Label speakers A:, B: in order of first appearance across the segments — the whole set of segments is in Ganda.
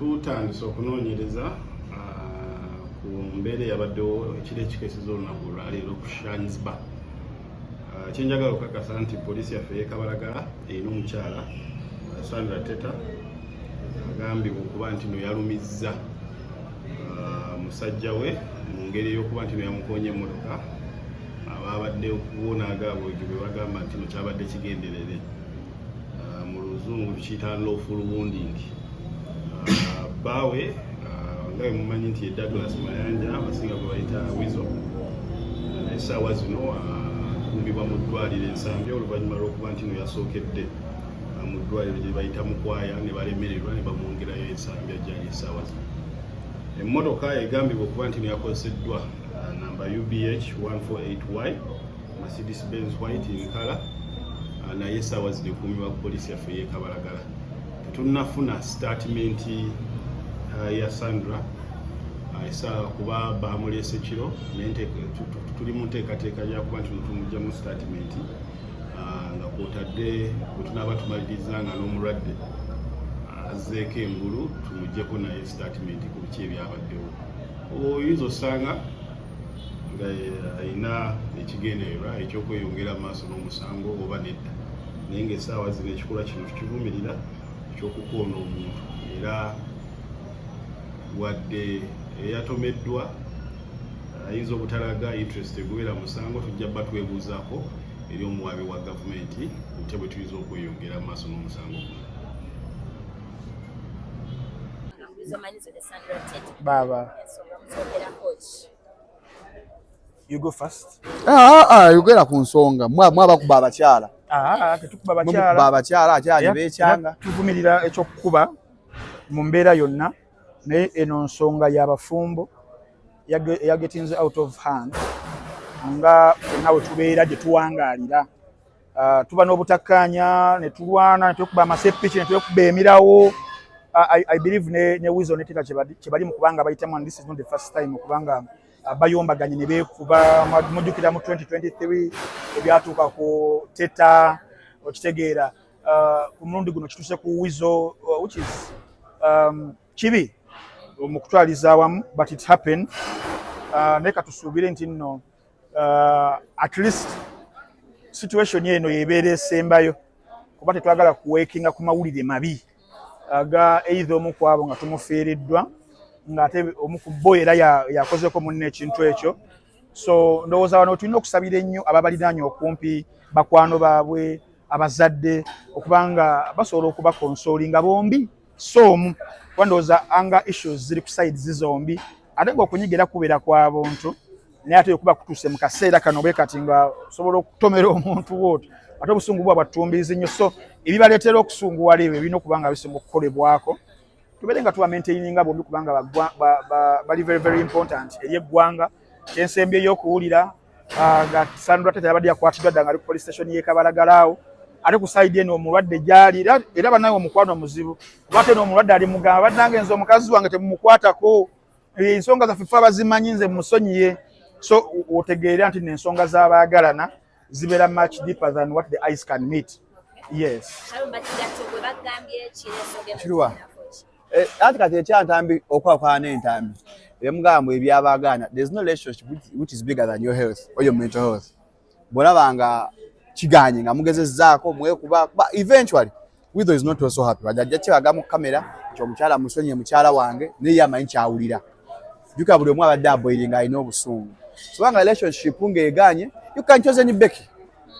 A: tutandise okunoonyereza ku mbeera eyabaddewo ekiro ekikeeseza olunaku olwaleero ku Shanzibar. Kyenjagala okukakasa nti poliisi yaffe y'e Kabalagala erina omukyala Sandra Teta agambibwa okuba nti no yalumizza musajja we mu ngeri ey'okuba nti no yamukoonye emmotoka ababadde okuwonaaga aboojo bwe bagamba nti no kyabadde kigenderere. Mu luzungu tukiyita unlawful wounding. Bbaawe nga bwe mumanyi nti ye Douglas Mayanja abasinga gwe bayita Wizo essaawa zino akumbibwa mu ddwaliro Ensambya oluvannyuma lw'okuba nti no yasookedde mu ddwaliro gye bayita Mukwaya ne balemererwa ne bamwongerayo Ensambya gyali essaawa zino. Emmotoka egambibwa okuba nti no yakozeseddwa namba UBH 148Y Mercedes Benz white in color naye essaawa zino ekuumibwa ku poliisi yaffe y'e Kabalagala. Tetunnafuna statement ya Sandra essaawa kuba baamuleese kiro tuli mu nteekateeka lyakuba nti tumugya mu statement nga kwotadde bwe tunaaba tumaliriza nga n'omulwadde azzeeko engulu tumuggyeko naye statement ku biki ebyabaddewo. Oyinza osanga nga alina ekigendererwa ekyokweyongera maaso n'omusango oba nedda, naye ng'essaawa zino ekikolwa kino tukivumirira ekyokukoona omuntu era wadde eyatomeddwa ayinza obutalaga interest egoberera musango tujja bba twebuuzaako eri omuwaabi wa gavumenti kutya bwe tuyinza okweyongera maaso n'omusango guno.
B: Baba, you go first.
C: Yogera ku nsonga mwaba kuba abakyala.
B: Tetukuba abakyala.
C: Abakyala akyali beekyanga.
B: Tuvumirira ekyokukuba mu mbeera yonna, naye eno nsonga y'abafumbo yagetinze out of hand nga nawe tubeera gye tuwangaalira. Tuba n'obutakkaanya ne tulwana ne tukuba amasepiki ne tukuba emirawo. I believe ne Wizo ne Teta kye bali mu kubanga bayitamu, and this is not the first time okubanga bayombaganye ne beekuba. Mujjukira mu 2023 ebyatuuka ku Teta okitegeera. Ku mulundi guno kituse ku Wizo which is kibi mu kutwaliza awamu, but it happened. Naye katusuubire nti nno at least situation eno yebeera esembayo kuba tetwagala kuweekinga ku mawulire mabi aga either omu ku abo nga tumufiiriddwa ng'ate omu ku bo era yakozeeko munne ekintu ekyo. So ndowooza wano tulina okusabira ennyo ababaliraanye okumpi, bakwano baabwe, abazadde, okubanga basobola okubakonsoolinga bombi so omu, kuba ndowooza anger issues ziri ku sides zombi, ate ng'okunyigira kubeera kw'abuntu naye ate okuba kutuuse mu kaseera kano bwe kati nga osobola okutomera omuntu wooti ate obusungu bwa bwatumbiizi nnyo. So ebibaleetera okusunguwala ebyo birina okuba nga bisinga okukolebwako, tubeere nga tuba maintaininga bombi kubanga bali very very important eri eggwanga. Kyensembye ey'okuwulira nga Sandra Teta yabadde yakwatiddwa dda nga ali ku police station y'e Kabalagala awo, ate ku side eno omulwadde gyali era banawe omukwano muzibu kuba ate n'omulwadde ali mugamba baddange nze omukazi wange temumukwatako, ensonga zaffe fe abazimanyi nze musonyiye. So otegeera nti n'ensonga z'abaagalana zibeera much deeper than what the eyes can meet. Yes.
C: Kirwa. Ati kati ekyantambi okwakwala n'entambi ebimugambo ebyabaagana, there is no relationship which is bigger than your health or your mental health. Bw'olabanga kiganye nga mugezezzaako mwekuba, but eventually Wizo is not also happy. Wajja kibaga mu kamera ky'omukyala musonyiye mukyala wange naye yamanyi kyawulira. Juka buli omu abadde aboiringa alina obusungu. So banga relationship ng'eganye, you can choose any Becky.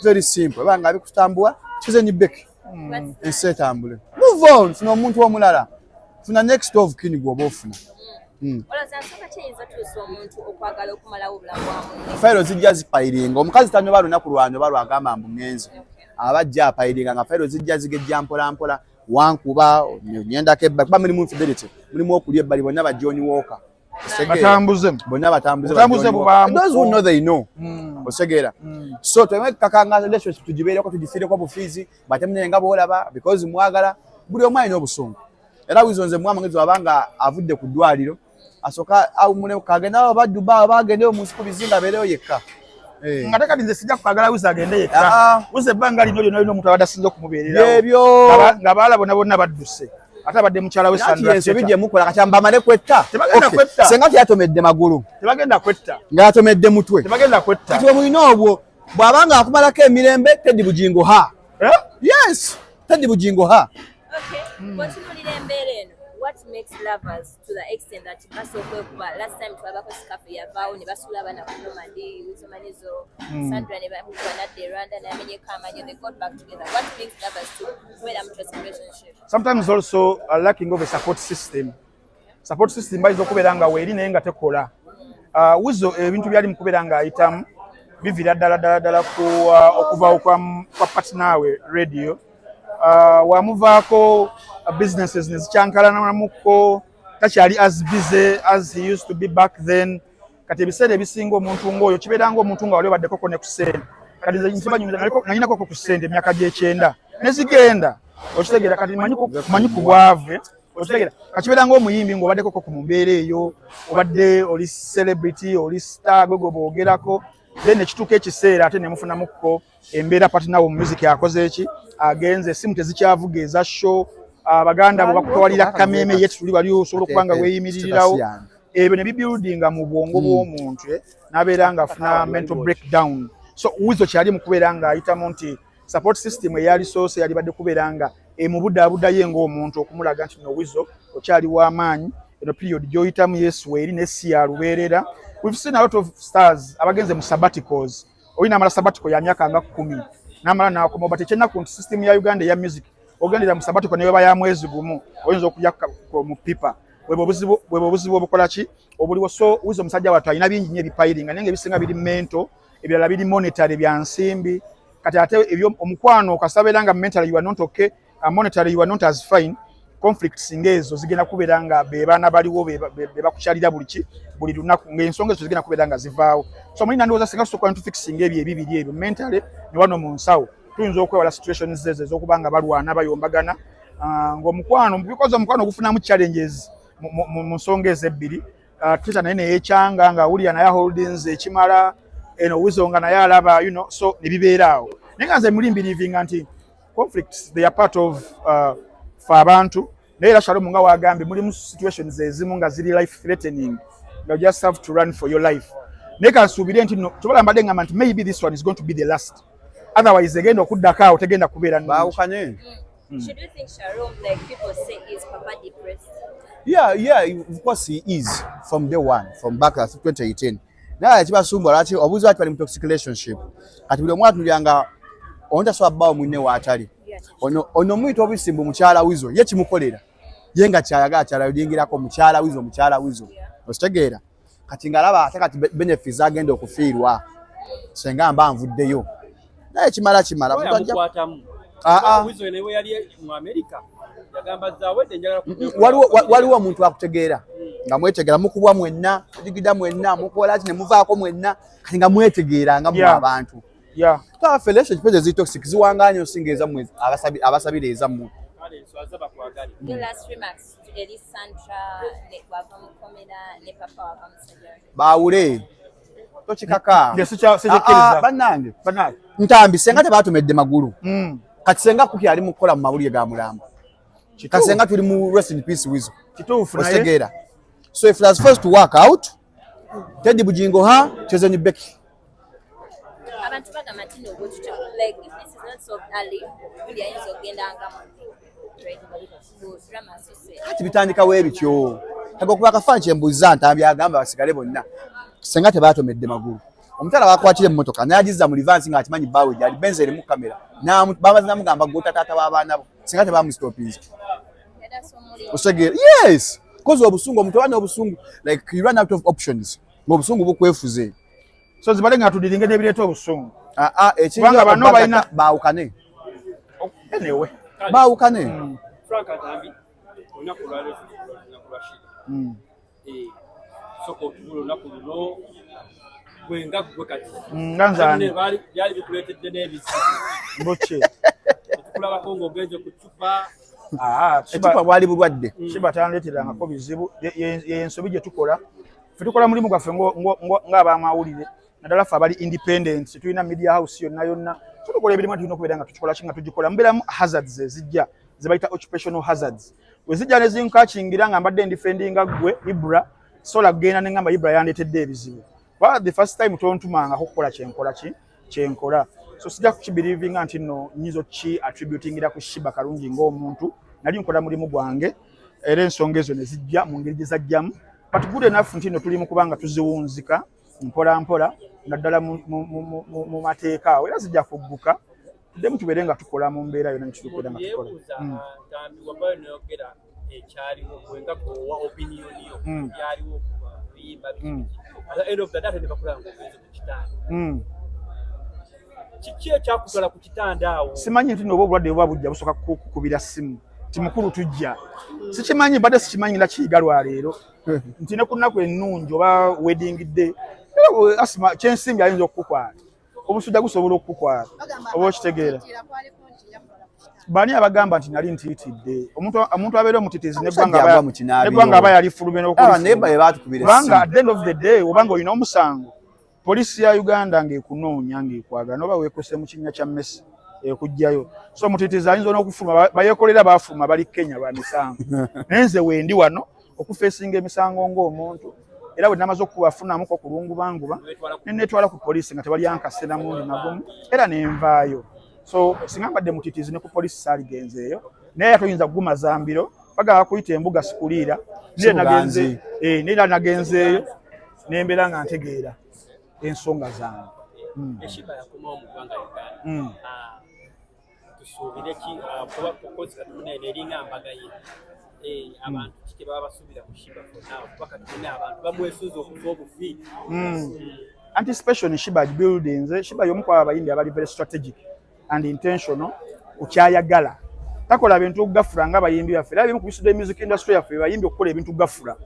C: Very simple. Banga abikutambua, choose any Becky. Ensetambule. Move on. Funa omuntu omulala. Funa next of kin gwoba ofuna. Fairo zijja zipairinga. Omukazi tanyo balunaku lwanyo balwagamba mbu ngenzi. Abajja apairinga nga fairo zijja zigejja mpola mpola. Wankuba nyendako ebba kuba mulimu infidelity. Mulimu okulya ebbali bonna ba John Walker.
B: Batambuze
C: bonna batambuze
B: bubamu.
C: Those who know they know. Osegeera. So twemwe kakanga relationship tugibeereko tugifiireko bufiizi batemne nga boolaba because mwagala buli omu alina obusungu. Era Wizo nze mwamagezi wabanga avudde ku ddwaliro asoka au mune kagenda abaddu bagende mu nsi ku bizinga beereyo yekka.
B: Ngate kati nze sijja kwagala Wizo agende yekka. Wizo ebbanga lino omuntu abadde asinze okumubeererawo.
C: Ebyo
B: nga baala bonna badduse. ate abadde mukyala we
C: Sandra
B: Sandra
C: Teta mukola kachamba male kwetta
B: tebagenda kwetta
C: senga yatomedde magulu
B: tebagenda kwetta
C: nga yatomedde mutwe
B: tebagenda kwetta
C: kati mulina obwo bwabanga akumalako emirembe Teddy Bugingo ha yes Teddy Bugingo ha
D: Continually embeera eno what makes lovers to the extent that basokwekuba last time twabako sikafu yavaawo ne basuula abaana ku Normandy Wizomanizo Sandra ne bamukuba nadde Rwanda namenyeko amanyo they got back together what makes lovers to kubeera mu trust relationship
B: sometimes also lacking of a support system bayinza okubeera nga weeri naye nga tekola Wizo ebintu byali mu kubeera nga ayitamu bivira ddala okuva kwa partner we radio wamuvaako businesses nezikyankalanamuko takyali as busy as he used to be back then kati ebiseera ebisinga omuntu ng'oyo kibeera ng'omuntu nga wali obaddekoko ne ku ssente kati nanyinako ku ssente emyaka gy'ekyenda nezigenda okitegeera kati manyi ku bwave okitegeera kakibeera ng'omuyimbi ng'obaddekoko ku mumbeera eyo obadde oli celebrity oli star gwe boogerako then ekituuka ekiseera ate nemufunamuko embeera patinawo mu music akoze eki agenze esimu tezikyavuga eza show abaganda bwe bakutwalira kameme yetu tuli wali osobola okubanga weeyimiririrawo ebyo ne bibuildinga mu bwongo bw'omuntu n'abeera nga afuna mental breakdown so Wizo kyali mu kubeera nga ayitamu nti support system eyali soose yali badde kubeera nga emubudaabudayo ng'omuntu okumulaga nti no Wizo okyali w'amaanyi eno period gy'oyitamu Yesu eri n'essi ya lubeerera. We've seen a lot of stars abagenze mu sabbaticals oyina amala sabbatical ya myaka nga 10 n'amala n'akoma but ekyennaku nti system ya Uganda ya music ogendera mu sabbatical ne baba ya mwezi gumu oyinza okujja mu pipa bwebo obuzibu obukola ki obuliwo so Wizo musajja wattu alina bingi nnyo ebipayiringa naye ebisinga biri mental ebirala biri monetary bya nsimbi kati ate ebyo omukwano okasabeera nga mentally you are not okay monetary you are not as fine conflicts ngezo zigenda kubeera nga bebaana baliwo bebakukyalira buli lunaku ng'ensonga ezo zigenda kubeera nga zivaawo so mulina ndowooza singa tusobola tufikisinga ebyo ebibiri ebyo mentally ne wano mu nsawo tuyinza okwewala situations ezo ez'okuba nga balwana bayombagana ng'omukwano because omukwano gufunamu challenges mu nsonga ezo ebbiri Twitter naye neyekyanga nga William naye holdings ekimala eno Wizo nga naye alaba so ne bibeeraawo naye nga nze mulimbirivinga nti conflicts they are part of fa abantu naye era Shalom nga wagambye mulimu situations ezimu nga ziri life threatening you just have to run for your life naye kansuubire nti tubala mbadde ngamba nti maybe this one is going to be the last otherwise egenda okuddako awo tegenda kubeera
C: baawukanye.
D: Should you think Shalom, like people say, is Papa depressed?
C: Yeah, of course he is from day one, from back at 2018. Naye kibasumba lwaki obuuzi bati bali mu toxic relationship kati buli omwatu lyanga ontasobola bbaawo munne waatali ono muyita obusimbu mukyala Wizo ye kimukolera ye nga kyayagala kyala yingirako mukyala Wizo okitegeera kati ngaalaba ate kati benefits agenda okufiirwa senga mba nvuddeyo naye kimala
E: Wizo newe yali mu America yagamba zawedde njagala
C: waliwo omuntu akutegeera nga mwetegeera mukubwa mwenna digida mwenna mukola ati ne muvaako mwenna kati nga mwetegeera nga mu abantu twa relationship ezi toxic ziwanganye osingeeza mu abasabira ezamu
D: Your last remarks to Eli Sandra ne wava mukomera ne papa wava musajja
C: baawule tokikaka bannange ntambi senga tebatumedde magulu kati senga kuki ali mukola mu mawulire ga mulamba kati senga tuli mu rest in peace Wizo
B: kituufu
C: naye so if that's first to work out Teddy Bugingo ha Chezeni Becky
D: abantu bagamba nti no good like if this is not solved early really ayinza okugenda nga
C: kati bitandikawo ebityo okuba akafaanyi kyembuuza ntambi agamba basigale bonna senga tebatomedde magulu omutala bakwatire mu motoka naye agizza mu livansi nga akimanyi bbaawe gyali benzi eri mu kamera bamaze namugamba gota taata w'abaana bo senga tebamustopinze osegere yes because obusungu omuntu wana obusungu like you run out of options ng'obusungu bukwefuze
B: so zibale nga tudiringe n'ebireeta obusungu
C: ekibanga bano balina baawukane
B: anyway
C: baawukane
E: Frank Atambi olunaku lwaleero soko otubulo olunaku luno gwenga gwe kati
B: nganzaani
E: byali bikuleetedde n'ebisi
B: boche
E: tukulabako ng'ogenze ku cupa
C: ecupa bwali bulwadde
B: kiba tanleeterangako bizibu yensobi gye tukola ffe tukola mulimu gwaffe ng'abamawulire naddala ffe abali independent tulina media house yonna tutukola ebirimu tulina okubeera nga tukikola ki nga tugikola mubeeramu hazards ezijja zebayita occupational hazards wezijja ne zinkakingira nga mbadde ndifendinga gwe Ibra sola genda ne ngamba Ibra yandetedde ebizibu the first time tontumanga kukola kyenkola so sijja kukibelievinga nti no nyizo ki attributingira ku Shiba Karungi ng'omuntu nali nkola mulimu gwange era ensonga ezo ne zijja mu ngeri gizajjamu but good enough nti no tuli mu kubanga tuziwunzika mpola naddala mu mateeka awo era zijja kugguka tudde tubeere nga tukola mu mbeera yonna nekituukira nga tukola
E: ekyaliwo kwenga kuwa opinion yo yaliwo kuyimba at the end of the day ne bakulanga ogenze ku kitanda kiki ekyakusola ku kitanda awo
B: simanyi nti n'oba obulwadde buba bujja busooka kukubira simu ti mukulu tujja sikimanyi badde sikimanyi nga kiyiga lwaleero nti ne ku nnaku ennungi oba wedding day asima kyensimbi ayinza okukukwala obusujja gusobola okukukwala oba okitegeera bani abagamba nti nali ntiitidde omuntu abeera omutitizi neggwanga aba yali fulube n'okubanga at the end of the day obanga olina omusango polisi ya Uganda ng'ekunoonya ng'ekwagala n'oba weekose mu kinnya kya Messi ekujjayo so omutitizi ayinza n'okufuluma bayeekolera baafuluma bali Kenya ba misango naye nze wendi wano okufeesinga emisango ng'omuntu era bwe namaze okubafunamuko kulungubanguba nenetwala ku polisi nga tebali ankase na mundi nagumu era nenvaayo so singa mbadde mutitizi ne ku polisi saaligenzeeyo naye atoyinza kuguma zambiro bagaba kuyita embuga sikuliira nera nagenzeeyo nembeera nga ntegeera ensonga zange
E: Shiba yakomawo mu ggwanga Uganda tusuubire ki kuba kukozi katunene eringa mbaga ye abantu kike baba basuubira ku Shiba nawo paka tune abantu bamwesuuza okuva obufi
B: anticipation Shiba buildings Shiba y'omu kwa abayimbi abali very strategic and intentional kukyayagala takola bintu gafura nga abayimbi baffe era bimu ku bisude music industry yaffe bayimbi okukola ebintu gafura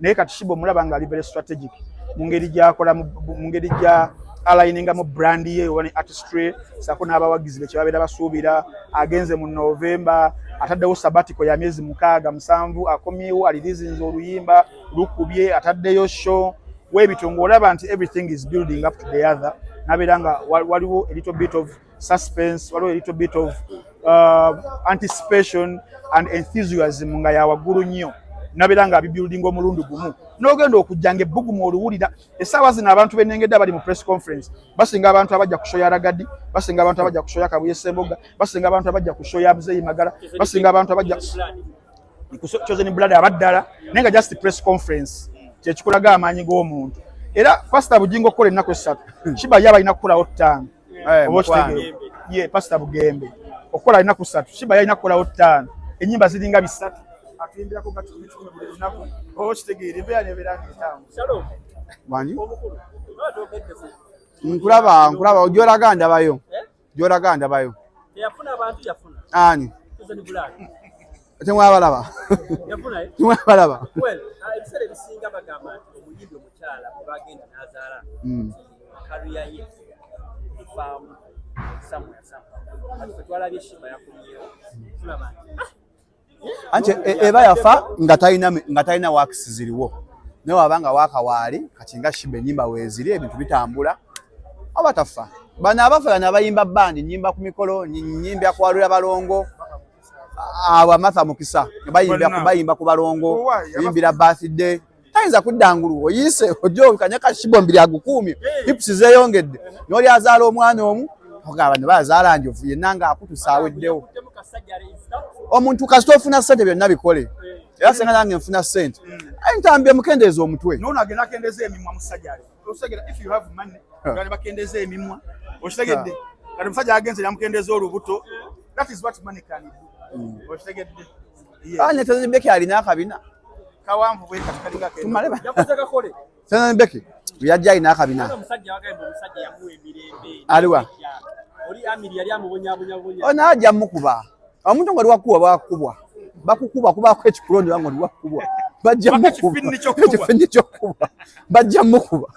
B: naye kati Shiba omulaba nga ali very strategic mu ngeri gy'akola mu ngeri gya aligninga mu brand ye wani artistry sako n'abawagizi be kyebabeera basuubira agenze mu November ataddewo sabatiko ya myezi 6-7 akomyewo alirizinze oluyimba lukubye ataddeyo show webitungo olaba nti everything is building up to the other nabeera nga waliwo a little bit of suspense waliwo a little bit of anticipation and enthusiasm nga yawaggulu nnyo nabeera nga abibuilding omulundi gumu n'ogenda okujjanga ebbugumu oluwulira essaawa zino abantu bennengedde abali mu press conference basinga abantu abajja ku show ya Ragadi basinga abantu abajja ku show ya Kabuye Ssemboga basinga abantu abajja ku show ya Muzeeyi Magala basinga abantu abajja ku Chosen Blood abaddala naye nga just press conference kyekikulaga amaanyi g'omuntu era Pastor Bujingo kola ennaku essatu Shiba yaba alina kukolawo 5 oba okitegeera ye Pastor Bugembe okukola ennaku 3 Shiba yalina kukolawo 5 ennyimba ziringa 3 atuyimbirako nga tukumi buli lunaku oba okitegeera embeera nebeera ng'etambula
C: Wanyi nkulaba gy'olaga ndabayo
E: yafuna abantu yafuna
C: ani
E: Chosen Blood
C: temwabalaba temwabalaba
E: well ebiseera ebisinga bagamba nti omuyimbi omukyala bagenda n'azaala kariya ye efaamu somewhere ati twalabye Shiba yakomyewo tulaba
C: anti eba yafa nga talina works ziriwo naye wabanga wakawaali kati nga Shiba ennyimba weeziri ebintu bitambula oba tafa bano abafa bano abayimba bandi nyimba ku mikolo nyimba kwalula balongo abo Amatha Mukisa bayimba ku balongo yimbira birthday tayinza kuddangulu oyise ojo kanyaka Shiba mbiri agukuumye hips zeeyongedde n'oli azaala omwana omu ogaba ne bazaala njovu yenna nga akutusaaweddewo omuntu kasita ofuna ssente byonna bikole era senga nange nfuna ssente ntambye mukendeeza omutwe
B: nono agenda akendeeza emimwa musajjale osegera if you have money gani bakendeeza emimwa okitegedde kati musajja agenze yamukendeeza olubuto that is what money can do okitegedde
C: Chosen Beki alina akabina
B: kawanvu bwe kati kalinga
C: tumale
E: yakoze kakole
C: Chosen Beki yajja alina akabina
E: omusajja wagamba omusajja yamuwa emirembe
C: aliwa
E: oli amiri yali amubonyabonya
C: ona ajja mukuba omuntu nga liwakuba bakukuba kubaako ekikulondi wange liwakubwa bajja mukuba ekifindi ky'okuba bajja mukuba